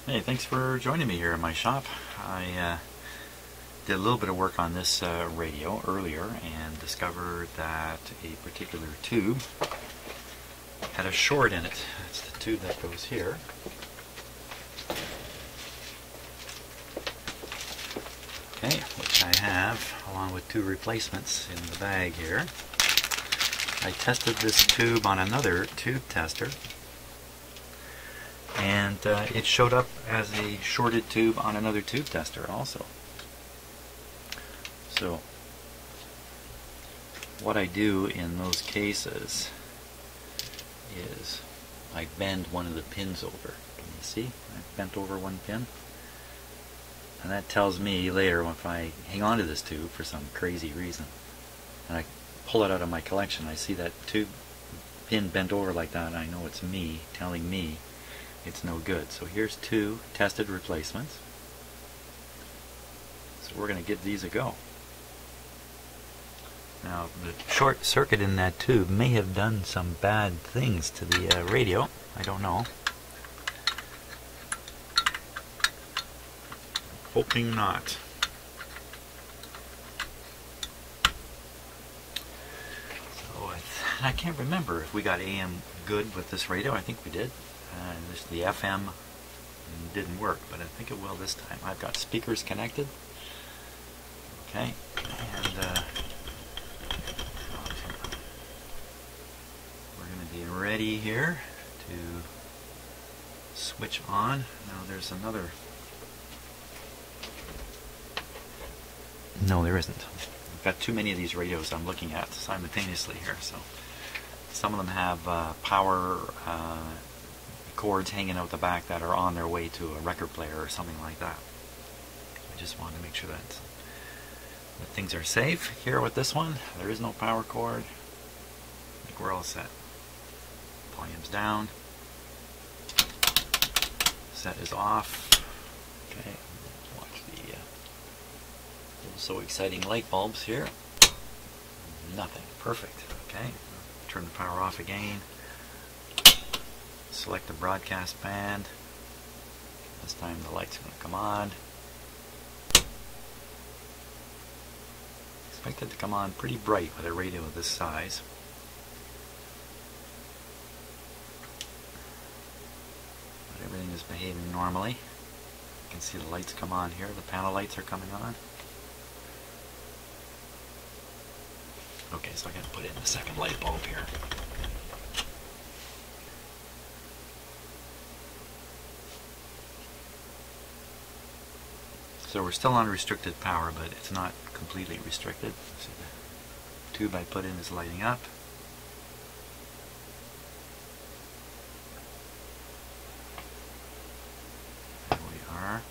Hey, thanks for joining me here in my shop. I did a little bit of work on this radio earlier and discovered that a particular tube had a short in it. That's the tube that goes here. Okay, which I have along with two replacements in the bag here. I tested this tube on another tube tester, and it showed up as a shorted tube on another tube tester also. So what I do in those cases is I bend one of the pins over. Can you see? I've bent over one pin. And that tells me later if I hang on to this tube for some crazy reason and I pull it out of my collection, I see that tube pin bent over like that, and I know it's me telling me it's no good. So here's two tested replacements. So we're going to give these a go. Now the short circuit in that tube may have done some bad things to the radio. I don't know. Hoping not. So I can't remember if we got AM good with this radio. I think we did. The FM didn't work, but I think it will this time. I've got speakers connected. Okay, and we're going to be ready here to switch on. Now there's another. No, there isn't. I've got too many of these radios I'm looking at simultaneously here. So some of them have power cords hanging out the back that are on their way to a record player or something like that. I just wanted to make sure that things are safe. Here with this one, there is no power cord. I think we're all set. Volume's down. Set is off. Okay, watch the so exciting light bulbs here. Nothing. Perfect. Okay. Turn the power off again. Select the broadcast band. This time the light's going to come on. Expect it to come on pretty bright with a radio of this size. But everything is behaving normally. You can see the lights come on here. The panel lights are coming on. Okay, so I got to put in the second light bulb here. So we're still on restricted power, but it's not completely restricted. So the tube I put in is lighting up. There we are.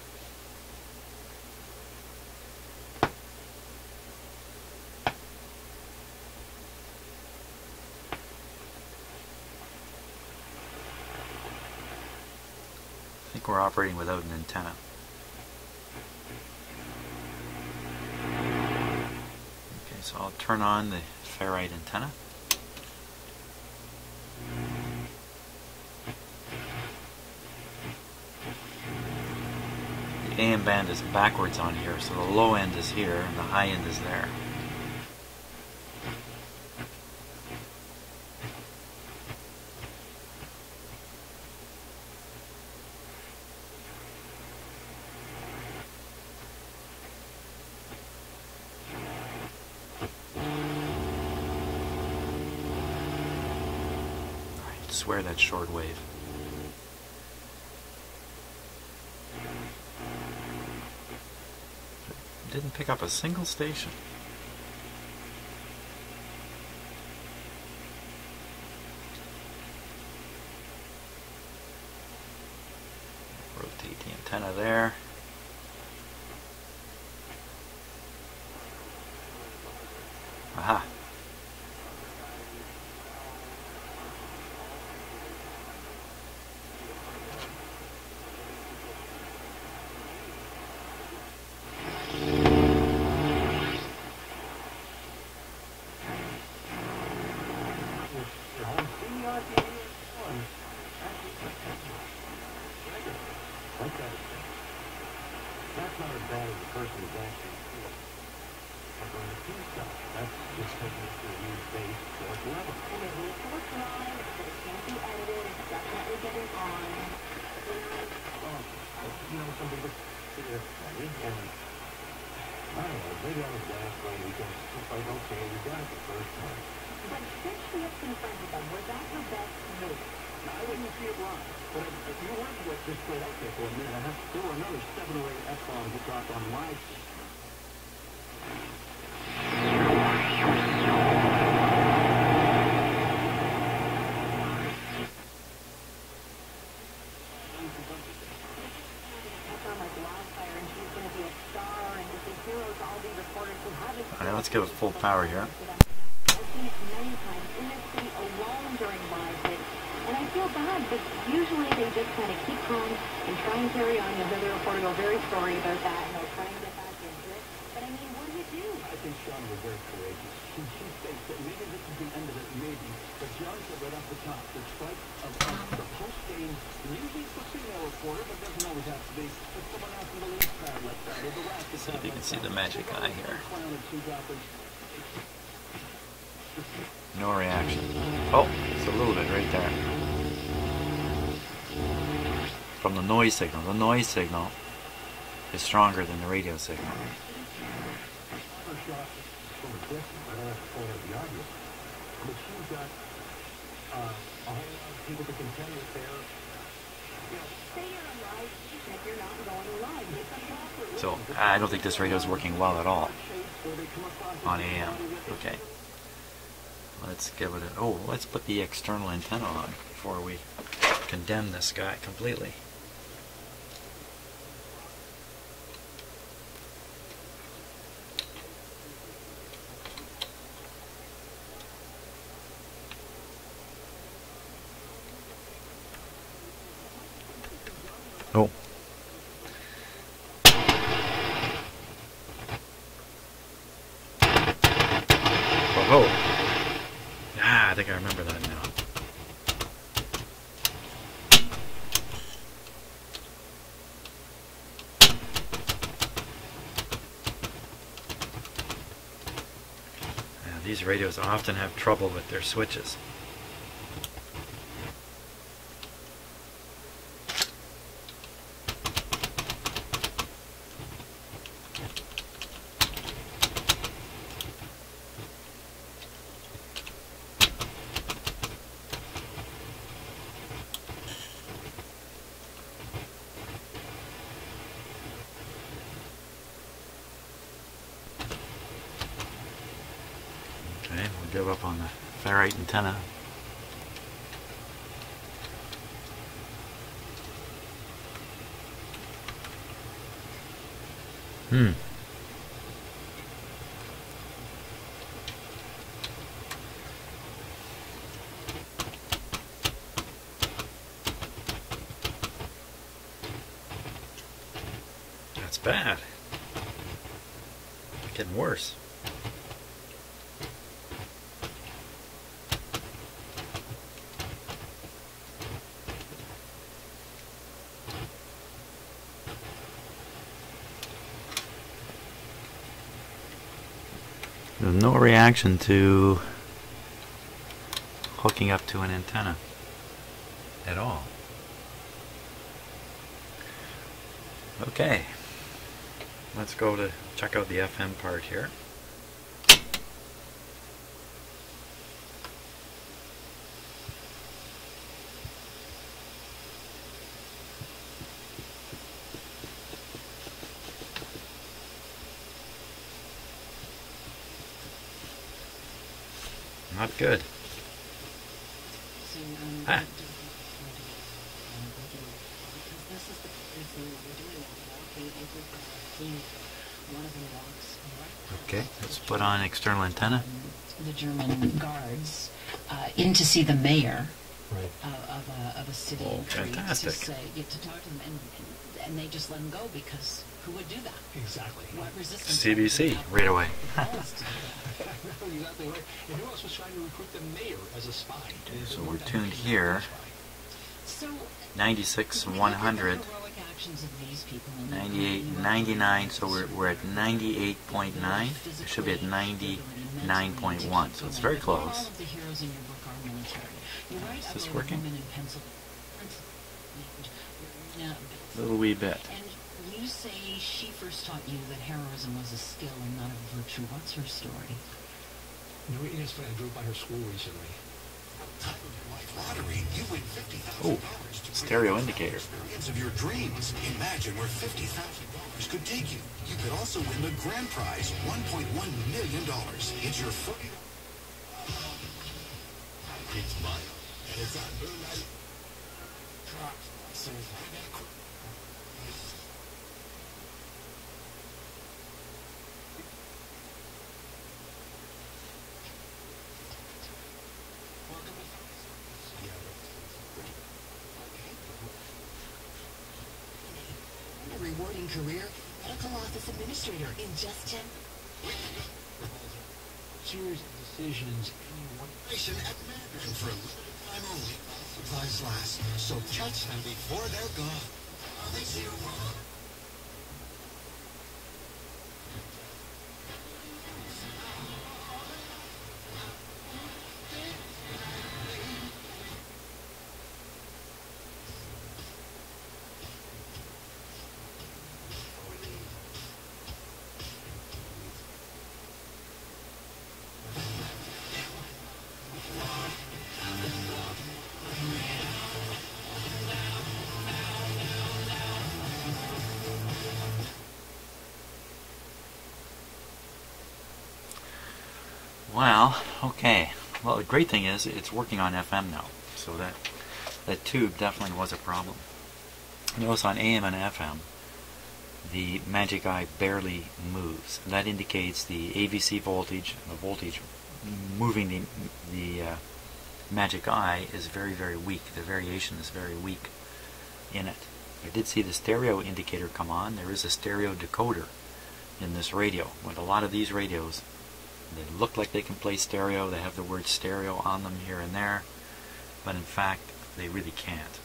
I think we're operating without an antenna. Okay, so I'll turn on the ferrite antenna. The AM band is backwards on here, so the low end is here and the high end is there. Swear that's shortwave. Didn't pick up a single station. Rotate the antenna there. Aha. Okay. That's not as bad as the person who's actually here. But on the key side, that's just taking it to a new base fourth level. And it needs to look dry, but it can't be edited. It's definitely getting on. Oh, you know, some people see it funny, and I don't know, maybe I was last way because it's like, okay, we got it the first time. But since she has confronted them, was that her best move? I wouldn't see it wrong. But if you weren't what just played out there for a minute, there were another 7 or 8 F-bombs that dropped on my system. Alright, let's give it full power here. I've seen it many times in this city alone during live hits, and I feel bad, but usually they just kind of keep calm and try and carry on. There's another reporter go very sorry about that, and they'll try and get back into it. But I mean, what do you do? I think Sean was very courageous. She thinks that maybe this is the end of it, maybe. But John said right off the top, the strike of the post-game, usually it's the female reporter, but doesn't always have to be. But someone else in the lead pad left out, or the last See if you can see the magic eye here. No reaction. Oh, it's a little bit right there. From the noise signal. The noise signal is stronger than the radio signal. So I don't think this radio is working well at all on AM. Okay. Let's give it a... Oh, let's put the external antenna on before we condemn this guy completely. Oh. Oh. Ah, I think I remember that now. Yeah, these radios often have trouble with their switches. Okay, we'll give up on the ferrite antenna. That's bad. It's getting worse. There's no reaction to hooking up to an antenna at all. Okay, let's go to check out the FM part here. Not good. Ah. Okay, let's put on external antenna. The German guards in to see the mayor of a city. Oh, fantastic. To talk to them, and they just let them go because who would do that? Exactly. What resistance? CBC, right away. Exactly right. And who else was trying to recruit the mayor as a spy? Okay, so we're tuned here. 96 100. reactions of these people. 98, 99, so we're at 98.9. It should be at 99.1, so it's very close. All of the heroes in your book are military. You write Is this about working? a woman in Pennsylvania named A little wee bit. and you say she first taught you that heroism was a skill and not a virtue. What's her story? You know, it's funny, I drove by her school recently. Lottery, you win $50,000. Oh, stereo indicator. Experience of your dreams. Imagine where $50,000 could take you. You could also win the grand prize, $1.1 million. It's your $40. It's mine, and it's on Moonlight. A rewarding career, medical office administrator in just 10. Series of decisions. Nation at Mandarin for a limited time only. Supplies last, so catch them before they're gone. They see you wrong. Well, okay. Well, the great thing is it's working on FM now, so that tube definitely was a problem. Notice on AM and FM, the magic eye barely moves. And that indicates the AVC voltage, and the voltage moving the magic eye is very, very weak. The variation is very weak in it. I did see the stereo indicator come on. There is a stereo decoder in this radio. With a lot of these radios, they look like they can play stereo. They have the word stereo on them here and there, but in fact they really can't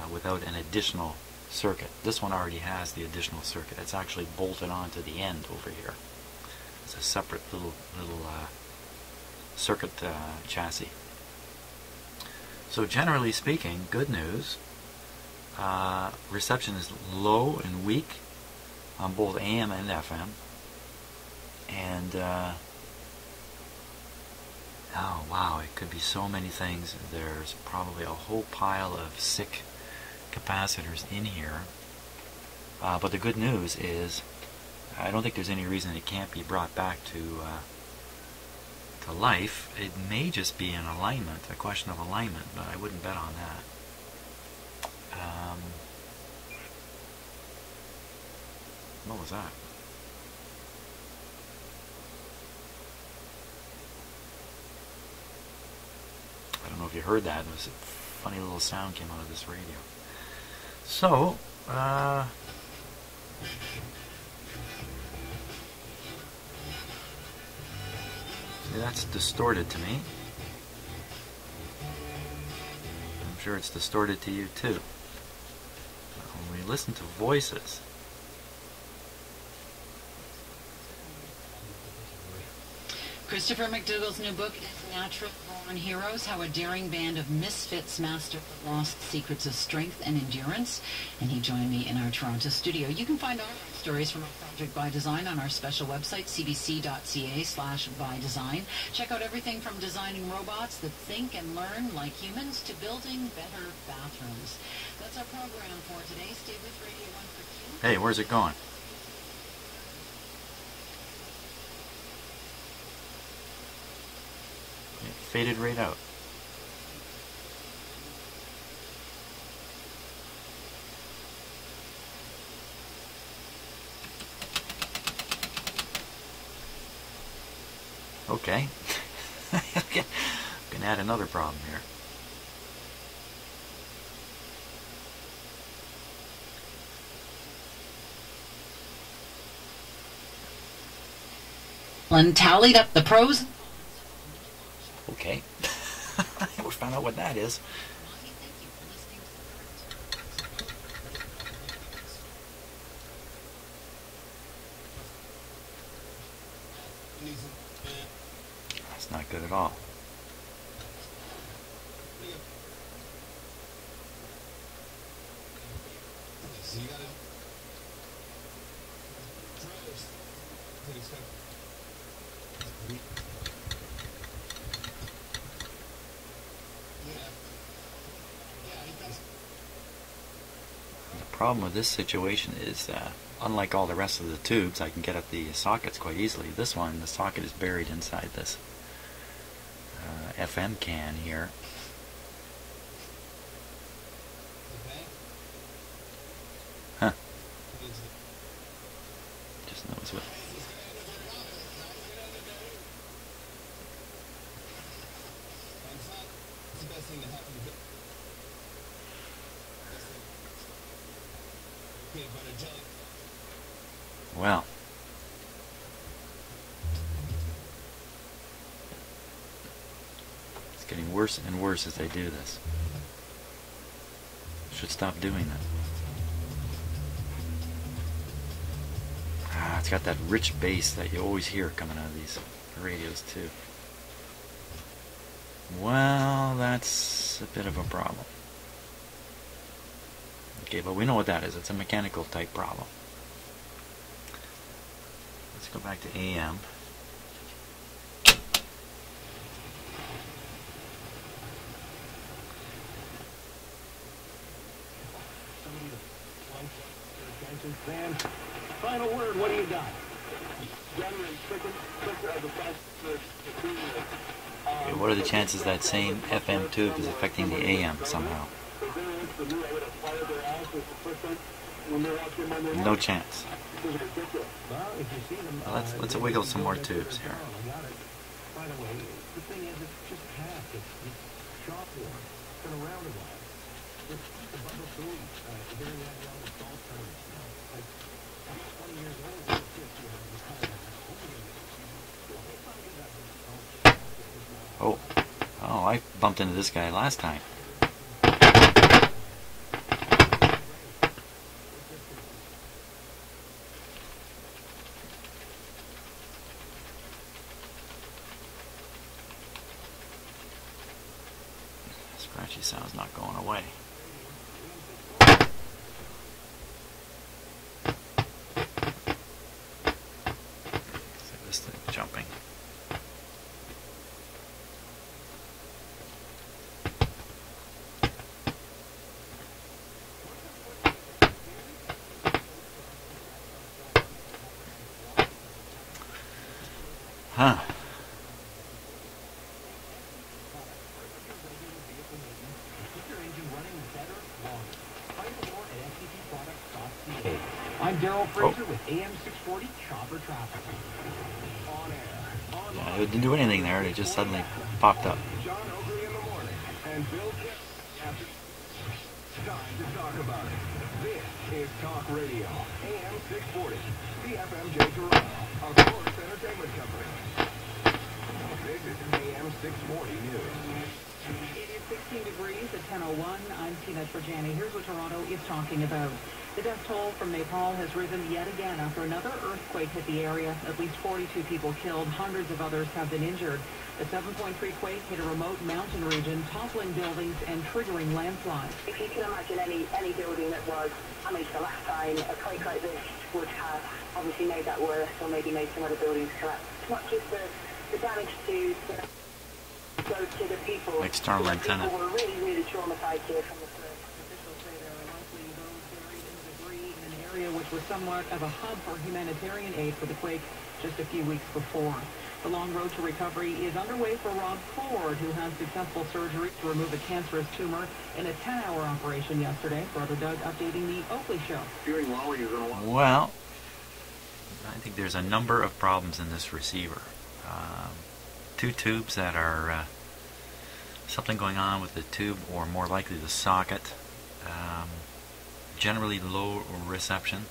without an additional circuit. This one already has the additional circuit. It's actually bolted onto the end over here. It's a separate little circuit chassis. So generally speaking, good news. Reception is low and weak on both AM and FM. And oh wow, it could be so many things. There's probably a whole pile of sick capacitors in here. But the good news is, I don't think there's any reason it can't be brought back to life. It may just be an alignment, a question of alignment, but I wouldn't bet on that. What was that? I don't know if you heard that. It was a funny little sound came out of this radio. So, see, that's distorted to me. I'm sure it's distorted to you too. When we listen to voices, Christopher McDougall's new book is Natural Born Heroes, How a Daring Band of Misfits Mastered the Lost Secrets of Strength and Endurance. And he joined me in our Toronto studio. You can find all our stories from our Project by Design on our special website, cbc.ca/bydesign. Check out everything from designing robots that think and learn like humans to building better bathrooms. That's our program for today. Stay with Radio 1 for Q. hey, where's it going? It faded right out. Okay. Gonna add another problem here. And tallied up the pros. Okay. We found out what that is. good at all. So you gotta The problem with this situation is, unlike all the rest of the tubes, I can get at the sockets quite easily. This one, the socket is buried inside this FM can here. Huh. Just knows what. Well, it's getting worse and worse as they do this. Should stop doing that. It's got that rich bass that you always hear coming out of these radios too. Well, that's a bit of a problem. Okay, but we know what that is. It's a mechanical type problem. Let's go back to AM. Sam, final word, what do you got? Okay, what are the chances that same FM tube is affecting the AM somehow? No chance. Well, let's wiggle some more tubes here. By the way, the thing is, it's just half. It's shop worn. It's been around a while. It's the bubble food. Very young adult tournaments now. Like 20 years old. Oh, I bumped into this guy last time. Scratchy sound's not going away. So this thing jumping. Huh. I'm Daryl Fraser with AM 640 Chopper Traffic. On air. Yeah, it didn't do anything there. It just suddenly popped up. John Oakley in the morning and Bill Kip after. Time to talk about it. This is Talk Radio, AM 640, CFMJ Toronto, a sports entertainment company. This is AM 640 News. It is 16 degrees at 10:01. I'm Tina Trajani. Here's what Toronto is talking about. The death toll from Nepal has risen yet again after another earthquake hit the area. At least 42 people killed. Hundreds of others have been injured. The 7.3 quake hit a remote mountain region, toppling buildings and triggering landslides. If you can imagine any building that was damaged the last time, a quake like this would have obviously made that worse, or maybe made some other buildings collapse. It's not just the damage to the people. External antenna. People were really, really traumatized here from the first. Officials say there are likely those buried in debris in an area which was somewhat of a hub for humanitarian aid for the quake just a few weeks before. The long road to recovery is underway for Rob Ford, who had successful surgery to remove a cancerous tumor in a 10-hour operation yesterday. Brother Doug updating the Oakley Show. Well, I think there's a number of problems in this receiver. Two tubes that are something going on with the tube, or more likely the socket. Generally low reception.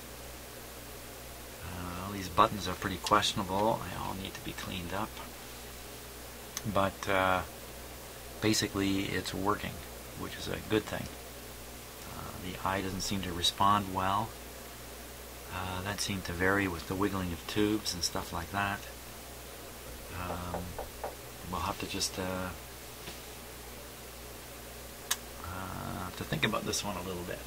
These buttons are pretty questionable. They all need to be cleaned up. But basically it's working, which is a good thing. The eye doesn't seem to respond well. That seemed to vary with the wiggling of tubes and stuff like that. We'll have to just to think about this one a little bit.